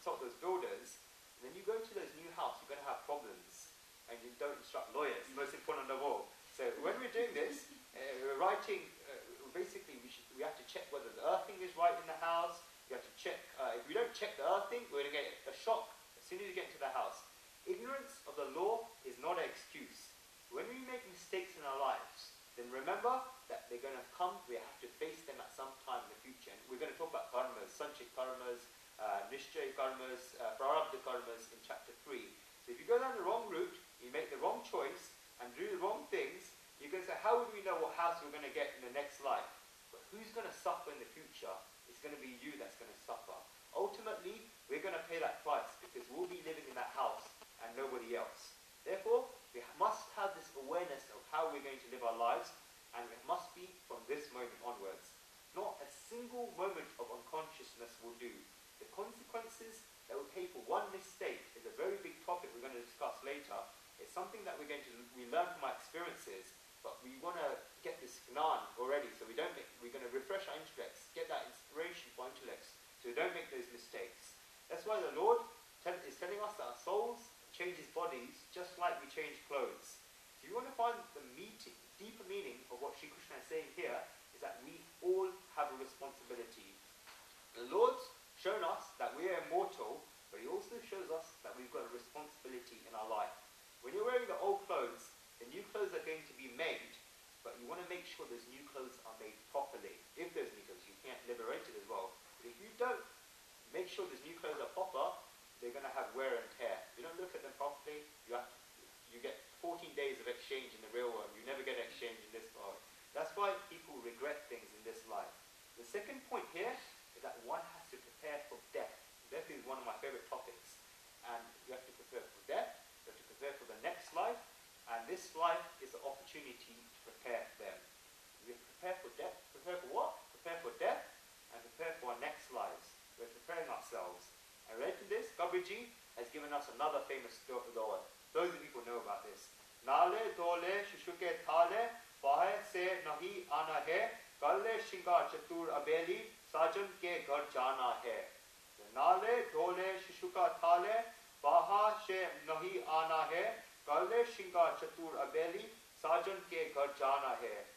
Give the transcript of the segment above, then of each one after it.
consult those builders, and then you go to those new houses, you're going to have problems, and you don't instruct lawyers, most important of all. So when we're doing this, we're writing, basically we have to check whether the earthing is right in the house. You have to check, if we don't check the earthing, we're going to get a shock as soon as you get into the house. Ignorance of the law is not an excuse. When we make mistakes in our lives, then remember that they're going to come, we have to face them at some time in the future. And we're going to talk about karmas, sanchit karmas, nishchay karmas, prarabdha karmas in chapter 3. So if you go down the wrong route, you make the wrong choice, and do the wrong things, you're going to say, how would we know what house we're going to get in the next life? But who's going to suffer in the future? It's going to be you that's going to suffer. Ultimately, we're going to pay that price because we'll be living in that house and nobody else. Therefore, we must have this awareness of how we're going to live our lives, and it must be from this moment onwards. Not a single moment of unconsciousness will do. The consequences that we pay for one mistake is a very big topic we're going to discuss later. It's something that we learn from our experiences, but we want to get this gnan already, so we're going to refresh our intellects, get that inspiration for our intellects, so we don't make those mistakes. That's why the Lord is telling us that our souls changes bodies just like we change clothes. So if you want to find the deeper meaning of what Sri Krishna is saying here, is that we all have a responsibility. The Lord's shown us that we are immortal, but He also shows us that we've got a responsibility in our life. When you're wearing the old clothes, the new clothes are going to be made, but you want to make sure those new clothes are made properly. If there's new clothes, you can't liberate it as well. But if you don't make sure those new clothes are proper, they're going to have wear and tear. If you don't look at them properly, you get 14 days of exchange in the real world. You never get exchange in this world. That's why people regret things in this life. The second point here is that one has to prepare for death. Death is one of my favorite topics. And you have to prepare for death, you have to prepare for the next life, and this life is an opportunity to prepare for them. We prepare for death. Prepare for what? Prepare for death and prepare for our next lives. We're preparing ourselves. And related to this, Kabirji has given us another famous story. Those of you who know about this. Nale dole shishuke thale bahe se nahi ana hai kalle shingar chatur abeli sajan ke ghar jana hai. Nale dole shishuka thale baha se nahi ana hai kalle shingar chatur abeli sajan ke ghar jana hai.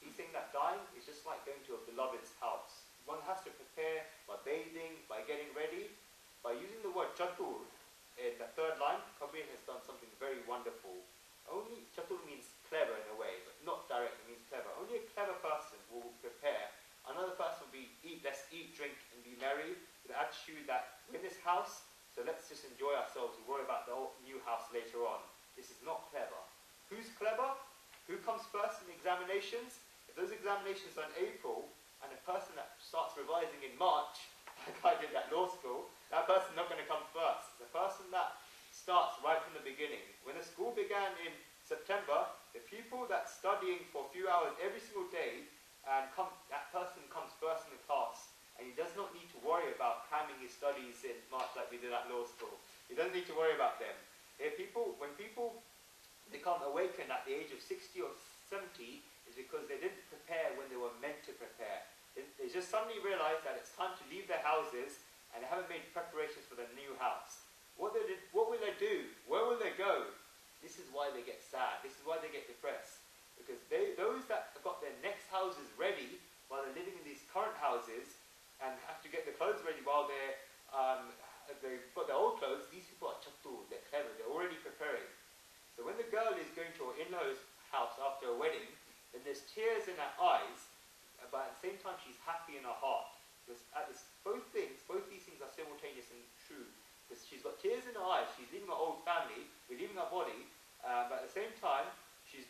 He's saying that dying is just like going to a beloved's house. One has to prepare by bathing, by getting ready. By using the word chatur in the third line, Kabir has done something very wonderful. Only chatur means clever in a way, but not directly means clever. Only a clever person will prepare. Another person will be let's eat, drink, and be merry, with the attitude that we're in this house, so let's just enjoy ourselves and worry about the new house later on. This is not clever. Who's clever? Who comes first in examinations? If those examinations are in April, and a person that starts revising in March, like I did at law school, that person's not going to come first. The person that starts right from the beginning. When the school began in September, the pupil that's studying for a few hours every single day, and that person comes first in the class, and he does not need to worry about cramming his studies in March like we did at law school. He doesn't need to worry about them. When people become awakened at the age of 60 or 70, is because they didn't prepare when they were meant to prepare. They just suddenly realized that it's time to leave their houses, and they haven't made preparations for their new house. What will they do? Where will they go? This is why they get sad. This is why they get depressed. Because those that have got their next houses ready while they're living in these current houses and have to get the clothes ready while they've got their old clothes, these people are chatur, they're clever, they're already preparing. So when the girl is going to her in-laws house after a wedding, then there's tears in her eyes, but at the same time she's happy in her heart. Because both these things are simultaneous and true. Because she's got tears in her eyes, she's leaving her old family, we're leaving her body, but at the same time, she's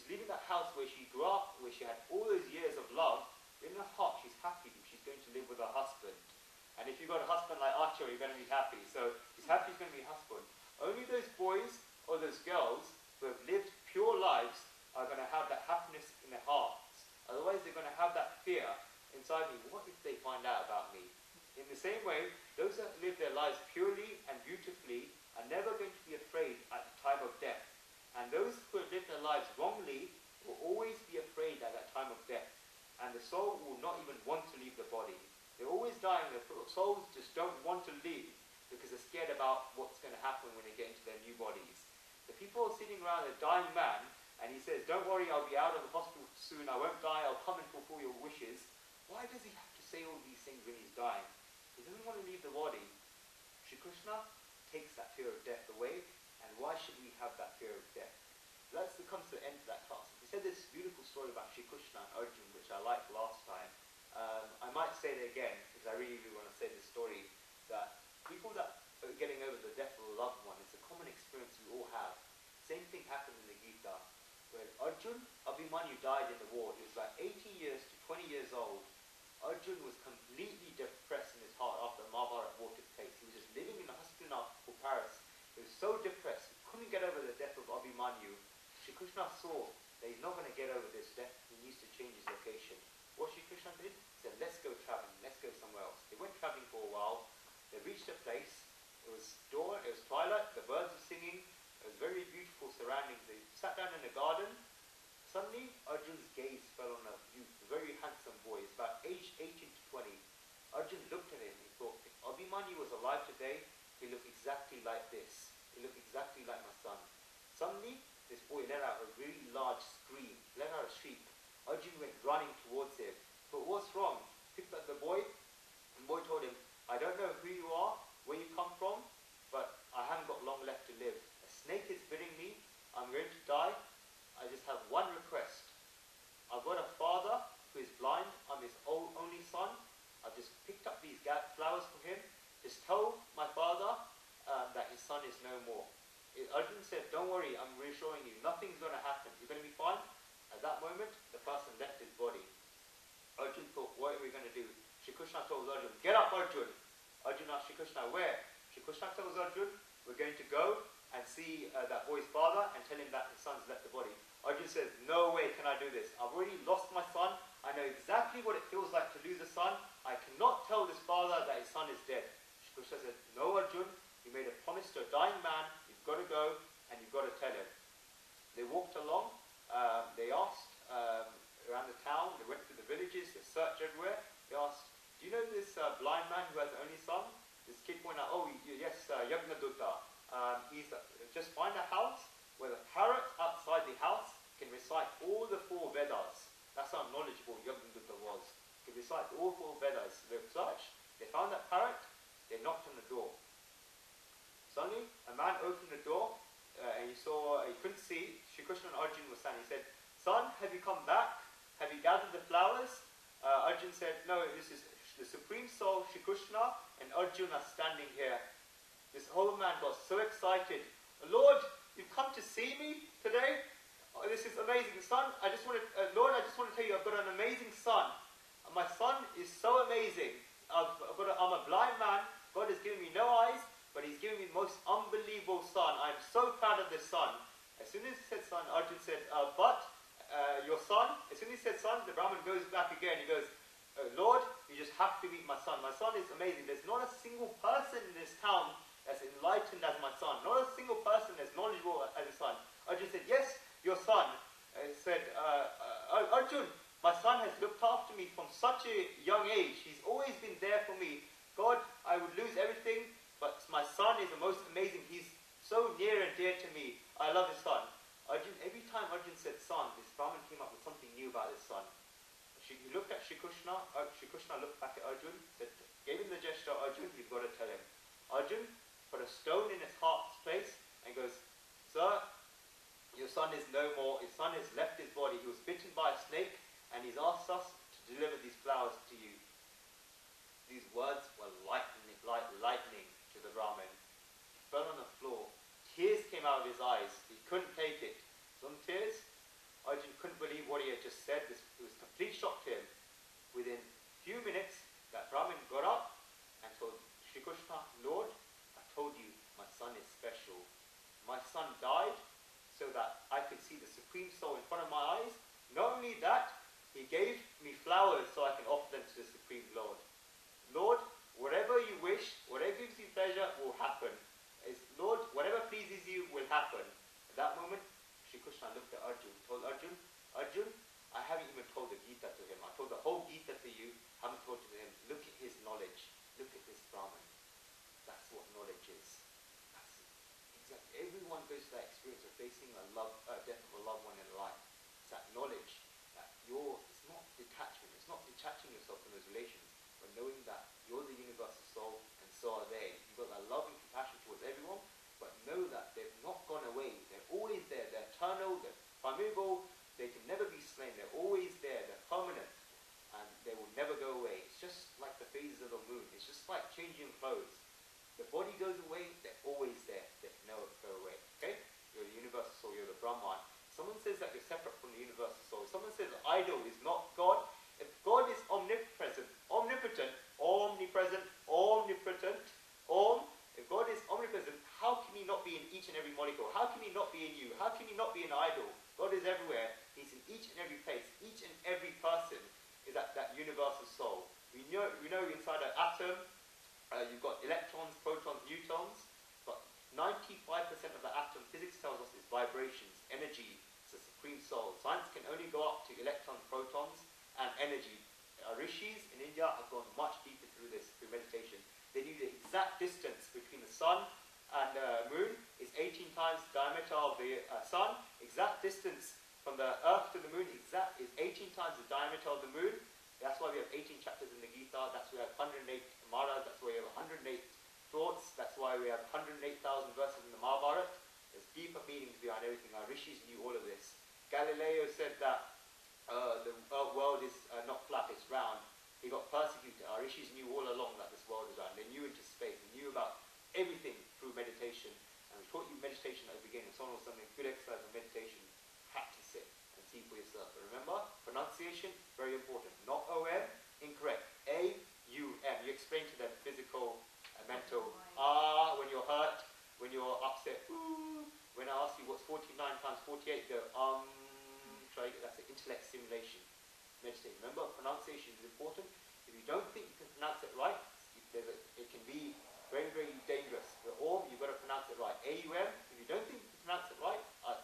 leaving that house where she grew up, where she had all those years of love. In her heart, she's happy because she's going to live with her husband. And if you've got a husband like Archer, you're going to be happy. So she's happy she's going to be a husband. Only those boys or those girls who have lived pure lives are going to have that happiness in their hearts. Otherwise, they're going to have that fear inside me. What if they find out about me? In the same way, those that live their lives purely and beautifully are never going to be afraid at the time of death. And those who have lived their lives wrongly will always be afraid at that time of death. And the soul will not even want to leave the body. They're always dying. The souls just don't want to leave. happen when they get into their new bodies. The people are sitting around a dying man, and he says, don't worry, I'll be out of the hospital soon, I won't die, I'll come and fulfill your wishes. Why does he have to say all these things when he's dying? He doesn't want to leave the body. Shri Krishna takes that fear of death away, and why should we have that fear of death? That comes to the end of that class. We said this beautiful story about Shri Krishna and Arjuna, which I liked last time. I might say it again, because I really, really want to say this story, that people that are getting over the death of a loved one, it's a common experience we all have. Same thing happened in the Gita, where Arjuna, Abhimanyu died in the war. He was like 18 years to 20 years old. Arjuna was completely depressed in his heart after the Mahabharata war took place. He was just living in the hospital for Paris. He was so depressed, he couldn't get over the death of Abhimanyu. Shri Krishna saw that he's not going to get over this death, he needs to change his location. What Shri Krishna did? He said, let's go traveling, let's go somewhere else. They went traveling for a while, they reached a place, it was dawn, it was twilight, the birds were singing, it was very beautiful surroundings. They sat down in a garden. Suddenly, Arjuna's gaze fell on a youth, a very handsome boy. He's about aged 18 to 20. Arjuna looked at him and thought, if Abhimanyu was alive today, he looked exactly like this. He looked exactly like my son. Suddenly, this boy let out a really large scream, let out a shriek. Arjuna went running towards him. But what's wrong? Picked up the boy, and the boy told him, I don't know who you are, where you come from, but I haven't got long left to live. A snake is biting me, I'm going to die. I just have one request. I've got a father who is blind, I'm his only son. I've just picked up these flowers for him. Just tell my father that his son is no more. Arjuna said, don't worry, I'm reassuring you, nothing's going to happen, you're going to be fine. At that moment, the person left his body. Arjuna thought, what are we going to do? Shri Krishna told Arjuna, get up Arjuna. Arjuna asked Shri Krishna, where? Shri Krishna tells Arjuna, we're going to go and see that boy's father and tell him that his son's left the body. Arjuna says, no way can I do this. I've already lost my son. I know exactly what it feels like to lose a son. I cannot tell this father that his son is dead. Shri Krishna said, no Arjuna, you made a promise to a dying man. You've got to go and you've got to tell him. They walked along. They asked around the town. They went through the villages. They searched everywhere. They asked, do you know this blind man who has an only son? This kid pointed out, oh yes, Yagnadutta. He's just find a house where the parrot outside the house can recite all the 4 Vedas. That's how knowledgeable Yagnadutta was. He could recite all 4 Vedas. They searched, they found that parrot, they knocked on the door. Suddenly, a man opened the door, and he couldn't see. Shri Krishna and Arjuna were standing. He said, son, have you come back? Have you gathered the flowers? Arjuna said, no, this is the Supreme Soul, Shri Krishna, and Arjuna standing here. This whole man got so excited. Lord, you've come to see me today? Oh, this is amazing. Son, Lord, I just want to tell you, I've got an amazing son. My son is so amazing. I'm a blind man. God has given me no eyes, but he's given me the most unbelievable son. I'm so proud of this son. As soon as he said son, Arjuna said, your son, as soon as he said son, the Brahmin goes back again. He goes, Lord, you just have to meet my son. My son is amazing. There's not a single person in this town as enlightened as my son. Not a single person as knowledgeable as his son. Arjuna said, yes, your son. He said, Arjuna, my son has looked after me from such a young age. He's always been there for me. God, I would lose everything, but my son is the most amazing. He's so near and dear to me. I love his son. Arjuna, every time Arjuna said son, this Brahmin came up with something new about his son. He looked at Shri Krishna. Shri Krishna looked back at Arjuna, said, gave him the gesture, Arjuna, you've got to tell him. Arjuna put a stone in his heart's place and goes, sir, your son is no more. His son has left his body. He was bitten by a snake and he's asked us to deliver these flowers to you. These words were like lightning to the Brahmin. He fell on the floor. Tears came out of his eyes. He couldn't take it. Some tears. Arjuna couldn't believe what he had just said. It was a complete shock to him. Within a few minutes, that Brahmin got up and told Shri Krishna, Lord, I told you my son is special. My son died so that I could see the Supreme Soul in front of my eyes. Not only that, he gave me flowers so I can offer them to the Supreme Lord. Lord, whatever you wish, whatever gives you pleasure will happen. Lord, whatever pleases you will happen. At that moment, Shri Krishna looked at Arjuna, told Arjuna, Arjuna, I haven't even told the Gita to him. I told the whole Gita to you, haven't told it to him. Look at his knowledge. Look at this Brahman. That's what knowledge is. everyone goes through that experience of facing death of a loved one in life. It's that knowledge that it's not detachment, it's not detaching yourself from those relations, but knowing that you're the universal soul and so are they. You've got that love and compassion towards everyone, but know that they've not gone away. They're always there. They're eternal, they're primeval, they can never be slain. They're always there. They're permanent, and they will never go away. It's just like the phases of the moon. It's just like changing clothes. The body goes away, they're always there. They can never go away. Okay? You're the universal soul, you're the Brahman. Someone says that you're separate from the universal soul. Someone says the idol is not God. If God is omnipresent, omnipotent, omnipresent, omnipotent, if God is omnipresent, how can he not be in each and every molecule? How can he not be in you? How can he not be an idol? God is everywhere. He's in each and every place. Each and every person is that universal soul. We know inside an atom, you've got electrons, protons, neutrons, but 95% of the atom, physics tells us, is vibrations, energy. It's a supreme soul. Science can only go up to electrons, protons, and energy. Rishis in India have gone much deeper through this, through meditation. They knew the exact distance between the sun and the moon is 18 times the diameter of the sun. Exact distance from the earth to the moon is 18 times the diameter of the moon. That's why we have 18 chapters in the Gita. That's why we have 108 maras. That's why we have 108 thoughts. That's why we have 108,000 verses in the Mahabharata. There's deeper meanings behind everything. Our rishis knew all of this. Galileo said that the world is not flat, it's round. He got persecuted. Our rishis knew all along that this world is round. They knew into space. They knew about everything through meditation. And we taught you meditation at the beginning. If someone was something good exercise of meditation, practice it and see for yourself. But remember, pronunciation, very important. Not O-M, incorrect. A-U-M. You explain to them physical, mental. When you're hurt, when you're upset. Ooh. When I ask you what's 49 times 48, go, that's an intellect stimulation. Meditate. Remember, pronunciation is important. If you don't think you can pronounce it right, it can be very, very dangerous. Or you've got to pronounce it right. A-U-M, if you don't think you can pronounce it right,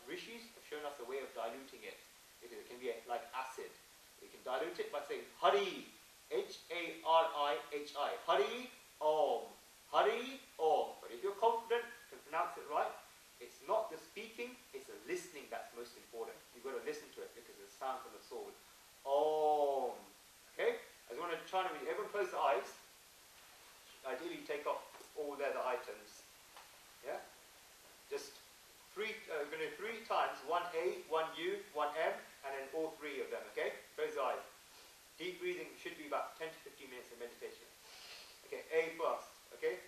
rishis have shown us a way of diluting it. Because it can be like acid. You can dilute it by saying Hari, H-A-R-I-H-I. Hari Om. Hari Om. But if you're confident, you can pronounce it right. It's not the speaking, it's the listening that's most important. You've got to listen to it because it's sound from the soul. Om. Okay? I just want to try to everyone close their eyes. Ideally take off all the other items. Yeah? Just we're going to do 3 times. 1 A, 1 U, 1 M, and then all 3 of them. Okay? Close your eyes. Deep breathing should be about 10 to 15 minutes of meditation. Okay, A first. Okay?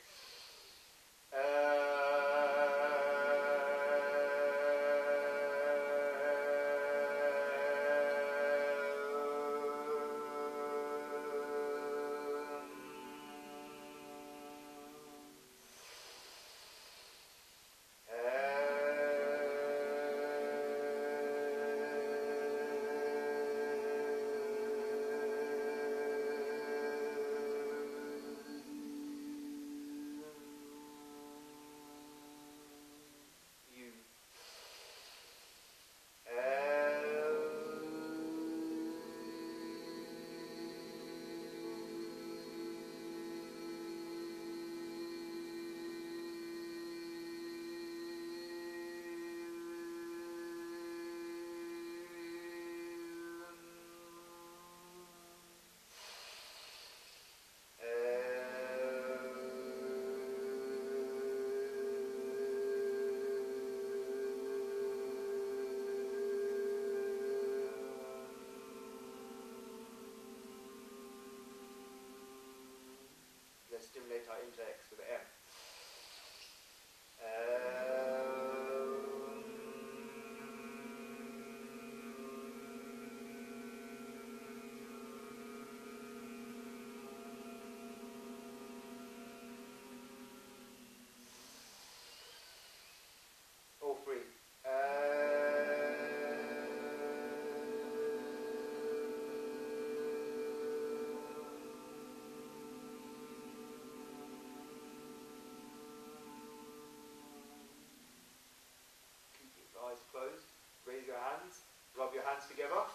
Let's stimulate our intellects with the M. All 3. Eyes closed, raise your hands, rub your hands together,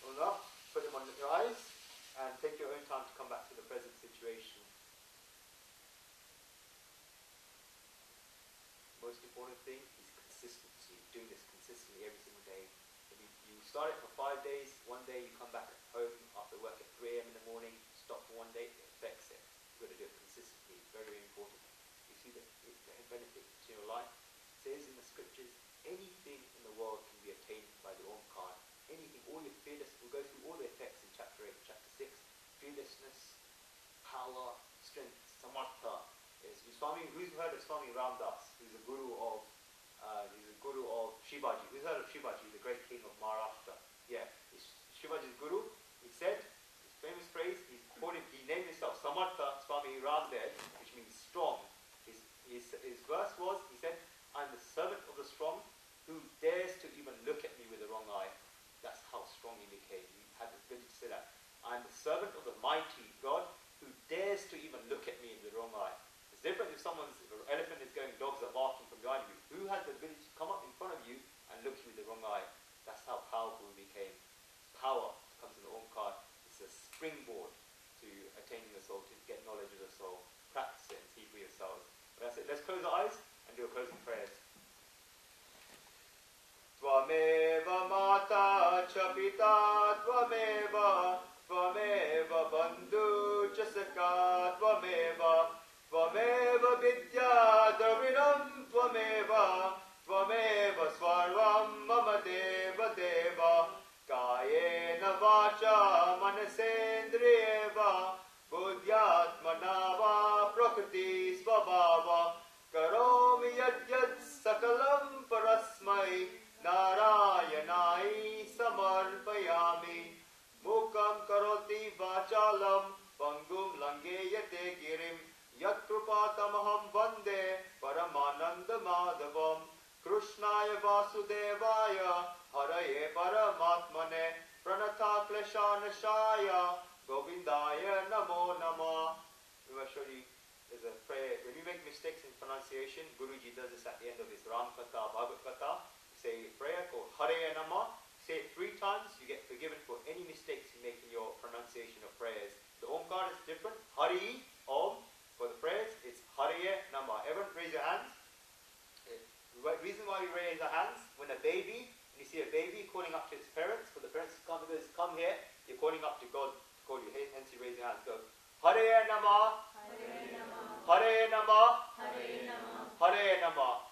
hold up, put them on your eyes, and take your own time to come back to the present situation. Most important thing is consistency, doing this consistently every single day. You start it for 5 days, one day you come back at home after work at 3 a.m. in the morning, stop for one day, it affects it. You've got to do it consistently, very, very important. You see the benefit to your life. It says in the scriptures, anything in the world can be attained by the Omkar. Anything, all your fearlessness, we'll go through all the effects in chapter 8, chapter 6. Fearlessness, power, strength, samartha. Who's heard of Swami Ramdas, who's a guru of Shivaji? Who's heard of Shivaji, the great king of Maharashtra? Yeah, Shivaji's guru. He said his famous phrase. He named himself Samartha Swami Ramdas, which means strong. His verse was, he said, "I'm the servant of the strong, who dares to even look at me with the wrong eye." That's how strong he became. He had the ability to say that. "I'm the servant of the mighty God, who dares to even look at me in the wrong eye." It's different if an elephant is going, dogs are barking from behind you. Who has the ability to come up in front of you and look you with the wrong eye? That's how powerful he became. Power comes in the Omkar. It's a springboard to attaining the soul, to get knowledge of the soul. Practice it and see for yourselves. But that's it. Let's close our eyes and do a closing prayers. Tvameva mata cha pita tvameva bandhu cha saka tvameva vidya dravidam tvameva svarvam mama deva kayena vacha manasendriyeva buddhyatmana va prakriti svabhava karomi yad sakalam parasmai Narayanai samarpayami mukam karoti vachalam pangum langeyate girim yat krupatamaham vande paramananda madhavam Krishnaya vasudevaya haraye paramatmane pranatha kleshanashaya govindaya namo nama. We will show you. There's a prayer. When you make mistakes in pronunciation, Guruji does this at the end of his Ram Katha, Bhagavad Gita. Say a prayer called Hare Nama. Say it 3 times. You get forgiven for any mistakes you make in your pronunciation of prayers. The Omkar is different. Hari, Om. For the prayers, it's Hare Nama. Everyone raise your hands. The reason why we raise our hands, when a baby, and you see a baby calling up to its parents, for the parents to come here, you're calling up to God to call you. Hence you raise your hands. Go. Hare Nama. Hare Nama. Hare Nama. Hare Nama. Hare Nama.